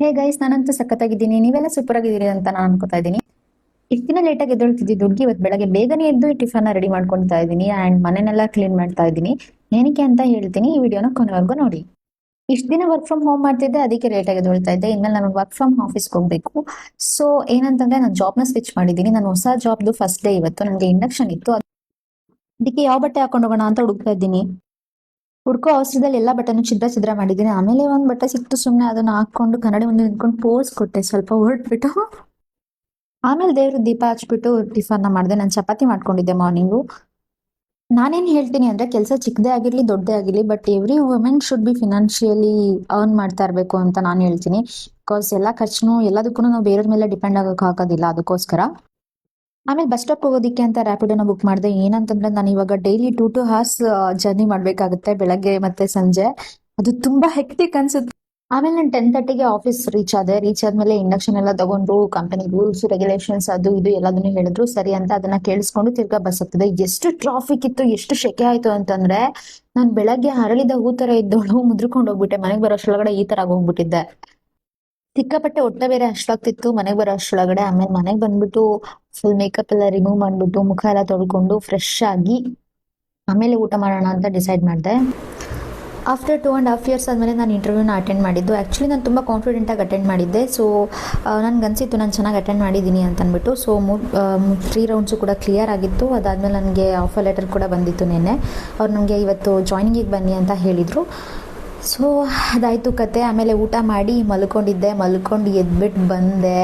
Hey guys, ನಾನಂತೂ ಸಖತ್ತಾಗಿದ್ದೀನಿ. ನೀವೆಲ್ಲ super ಆಗಿದ್ದೀರಿ ಅಂತ ನಾನು ಅನ್ಕೋತಾ ಇದ್ದೀನಿ. ಇಷ್ಟು ದಿನ ಲೇಟಾಗಿ ಎದ್ದೇಳ್ತಿದ್ದಿದ್ದು ಹುಡುಗಿ ಇವತ್ತು ಬೆಳಗ್ಗೆ ಬೇಗನೆ ಎದ್ದು ಈ ಟಿಫನ್ ರೆಡಿ ಮಾಡ್ಕೊಳ್ತಾ ಇದ್ದೀನಿ ಅಂಡ್ ಮನೆನೆಲ್ಲ ಕ್ಲೀನ್ ಮಾಡ್ತಾ ಇದ್ದೀನಿ. ಏನಕ್ಕೆ ಅಂತ ಹೇಳ್ತೀನಿ, ಈ ವಿಡಿಯೋನ ಕೊನೆವರೆಗೂ ನೋಡಿ. ಇಷ್ಟು ದಿನ ವರ್ಕ್ ಫ್ರಮ್ ಹೋಮ್ ಮಾಡ್ತಿದ್ದೆ, ಅದಕ್ಕೆ ಲೇಟಾಗಿ ಎದ್ದೇಳ್ತಾ ಇದ್ದೆ. ಇನ್ಮೇಲೆ ನಾನು ವರ್ಕ್ ಫ್ರಮ್ ಆಫೀಸ್ಗೆ ಹೋಗ್ಬೇಕು. ಸೊ ಏನಂತಂದ್ರೆ, ನಾನು ಜಾಬ್ನ ಸ್ವಿಚ್ ಮಾಡಿದ್ದೀನಿ. ನಾನು ಹೊಸ ಜಾಬ್ದು ಫಸ್ಟ್ ಡೇ ಇವತ್ತು. ನನಗೆ ಇಂಡಕ್ಷನ್ ಇತ್ತು. ಅದಕ್ಕೆ ಯಾವ ಬಟ್ಟೆ ಹಾಕೊಂಡು ಹೋಗೋಣ ಅಂತ ಹುಡುಕ್ತಾ ಇದ್ದೀನಿ. ಹುಡ್ಕೋ ಅವಸರದಲ್ಲಿ ಎಲ್ಲಾ ಬಟ್ಟೆನೂ ಛಿದ್ರ ಛಿದ್ರ ಮಾಡಿದ್ದೀನಿ. ಆಮೇಲೆ ಒಂದ್ ಬಟ್ಟೆ ಸಿಕ್ತು, ಸುಮ್ನೆ ಅದನ್ನ ಹಾಕೊಂಡು ಕನ್ನಡಿ ಮುಂದೆ ನಿಂತ್ಕೊಂಡು ಪೋಸ್ ಕೊಟ್ಟೆ, ಸ್ವಲ್ಪ ಹೊರಟ್ಬಿಟ್ಟು. ಆಮೇಲೆ ದೇವ್ರ ದೀಪ ಹಚ್ಬಿಟ್ಟು ಟಿಫನ್ ಮಾಡಿದೆ. ನಾನು ಚಪಾತಿ ಮಾಡ್ಕೊಂಡಿದ್ದೆ ಮಾರ್ನಿಂಗು. ನಾನೇನ್ ಹೇಳ್ತೀನಿ ಅಂದ್ರೆ, ಕೆಲಸ ಚಿಕ್ಕದೇ ಆಗಿರ್ಲಿ ದೊಡ್ಡದೇ ಆಗಿರ್ಲಿ, but every women should be financially earn ಮಾಡ್ತಾ ಇರ್ಬೇಕು ಅಂತ ನಾನು ಹೇಳ್ತೀನಿ. ಬಿಕಾಸ್ ಎಲ್ಲಾ ಖರ್ಚು ಎಲ್ಲದಕ್ಕೂ ನಾವು ಬೇರೆಯವ್ರ ಮೇಲೆ ಡಿಪೆಂಡ್ ಆಗಕ್ ಆಗೋದಿಲ್ಲ. ಅದಕ್ಕೋಸ್ಕರ ಆಮೇಲೆ ಬಸ್ ಸ್ಟಾಪ್ ಹೋಗೋದಿಕ್ಕೆ ಅಂತ ರ್ಯಾಪಿಡೋನ ಬುಕ್ ಮಾಡಿದೆ. ಏನಂತಂದ್ರೆ, ನಾನು ಇವಾಗ ಡೈಲಿ 2 to 2 hours ಜರ್ನಿ ಮಾಡ್ಬೇಕಾಗುತ್ತೆ, ಬೆಳಗ್ಗೆ ಮತ್ತೆ ಸಂಜೆ. ಅದು ತುಂಬಾ ಹೆಕ್ಟಿಕ್ ಅನ್ಸುತ್ತೆ. ಆಮೇಲೆ ನಾನು 10:30ಗೆ ಆಫೀಸ್ ರೀಚ್ ಆದೆ. ರೀಚ್ ಆದ್ಮೇಲೆ ಇಂಡಕ್ಷನ್ ಎಲ್ಲ ತಗೊಂಡ್ರು, ಕಂಪನಿ ರೂಲ್ಸ್ ರೆಗ್ಯುಲೇಷನ್ಸ್ ಅದು ಇದು ಎಲ್ಲದನ್ನು ಹೇಳಿದ್ರು. ಸರಿ ಅಂತ ಅದನ್ನ ಕೇಳಿಸ್ಕೊಂಡು ತಿರ್ಗಾ ಬಸ್ ಹತ್ತಿದೆ. ಎಷ್ಟು ಟ್ರಾಫಿಕ್ ಇತ್ತು, ಎಷ್ಟು ಶೆಕೆ ಆಯ್ತು ಅಂತಂದ್ರೆ, ನಾನು ಬೆಳಗ್ಗೆ ಅರಳಿದ ಹೂ ತರ ಇದ್ದೋಳು ಮುದ್ರಕೊಂಡು ಹೋಗ್ಬಿಟ್ಟೆ. ಮನೆಗೆ ಬರೋಷ್ರೊಳಗಡೆ ಈ ತರ ಹೋಗ್ಬಿಟ್ಟಿದ್ದೆ. ಸಿಕ್ಕಾಪಟ್ಟೆ ಹೊಟ್ಟೆ ಬೇರೆ ಅಷ್ಟಾಗ್ತಿತ್ತು ಮನೆಗೆ ಬರೋ ಅಷ್ಟ್ರೊಳಗಡೆ. ಆಮೇಲೆ ಮನೆಗೆ ಬಂದ್ಬಿಟ್ಟು ಫುಲ್ ಮೇಕಪ್ ಎಲ್ಲ ರಿಮೂವ್ ಮಾಡ್ಬಿಟ್ಟು ಮುಖ ಎಲ್ಲ ತೊಳ್ಕೊಂಡು ಫ್ರೆಶ್ ಆಗಿ ಆಮೇಲೆ ಊಟ ಮಾಡೋಣ ಅಂತ ಡಿಸೈಡ್ ಮಾಡಿದೆ. ಆಫ್ಟರ್ 2.5 years ಆದಮೇಲೆ ನಾನು ಇಂಟರ್ವ್ಯೂನ ಅಟೆಂಡ್ ಮಾಡಿದ್ದು. ಆ್ಯಕ್ಚುಲಿ ನಾನು ತುಂಬ ಕಾನ್ಫಿಡೆಂಟಾಗಿ ಅಟೆಂಡ್ ಮಾಡಿದ್ದೆ. ಸೊ ನನಗೆ ಅನಿಸಿತ್ತು ನಾನು ಚೆನ್ನಾಗಿ ಅಟೆಂಡ್ ಮಾಡಿದ್ದೀನಿ ಅಂತ ಅಂದ್ಬಿಟ್ಟು. ಸೊ 3 ರೌಂಡ್ಸು ಕೂಡ ಕ್ಲಿಯರ್ ಆಗಿತ್ತು. ಅದಾದಮೇಲೆ ನನಗೆ ಆಫರ್ ಲೆಟರ್ ಕೂಡ ಬಂದಿತ್ತು ನಿನ್ನೆ. ಅವ್ರು ನನಗೆ ಇವತ್ತು ಜಾಯ್ನಿಂಗಿಗೆ ಬನ್ನಿ ಅಂತ ಹೇಳಿದರು. ಸೊ ಅದಾಯಿತು ಕತೆ. ಆಮೇಲೆ ಊಟ ಮಾಡಿ ಮಲ್ಕೊಂಡಿದ್ದೆ. ಮಲ್ಕೊಂಡು ಎದ್ಬಿಟ್ಟು ಬಂದೆ.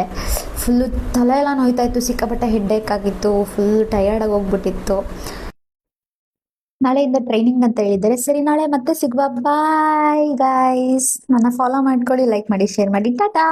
ಫುಲ್ಲು ತಲೆ ಎಲ್ಲ ನೋಯ್ತಾ ಇತ್ತು, ಸಿಕ್ಕಾಪಟ್ಟೆ ಹೆಡ್ಡೇಕ್ ಆಗಿತ್ತು, ಫುಲ್ ಟಯರ್ಡಾಗಿ ಹೋಗ್ಬಿಟ್ಟಿತ್ತು. ನಾಳೆಯಿಂದ ಟ್ರೈನಿಂಗ್ ಅಂತ ಹೇಳಿದ್ದಾರೆ. ಸರಿ, ನಾಳೆ ಮತ್ತೆ ಸಿಗುವ. Bye guys. ನನ್ನ ಫಾಲೋ ಮಾಡ್ಕೊಳ್ಳಿ, ಲೈಕ್ ಮಾಡಿ, ಶೇರ್ ಮಾಡಿ. ಟಾಟಾ.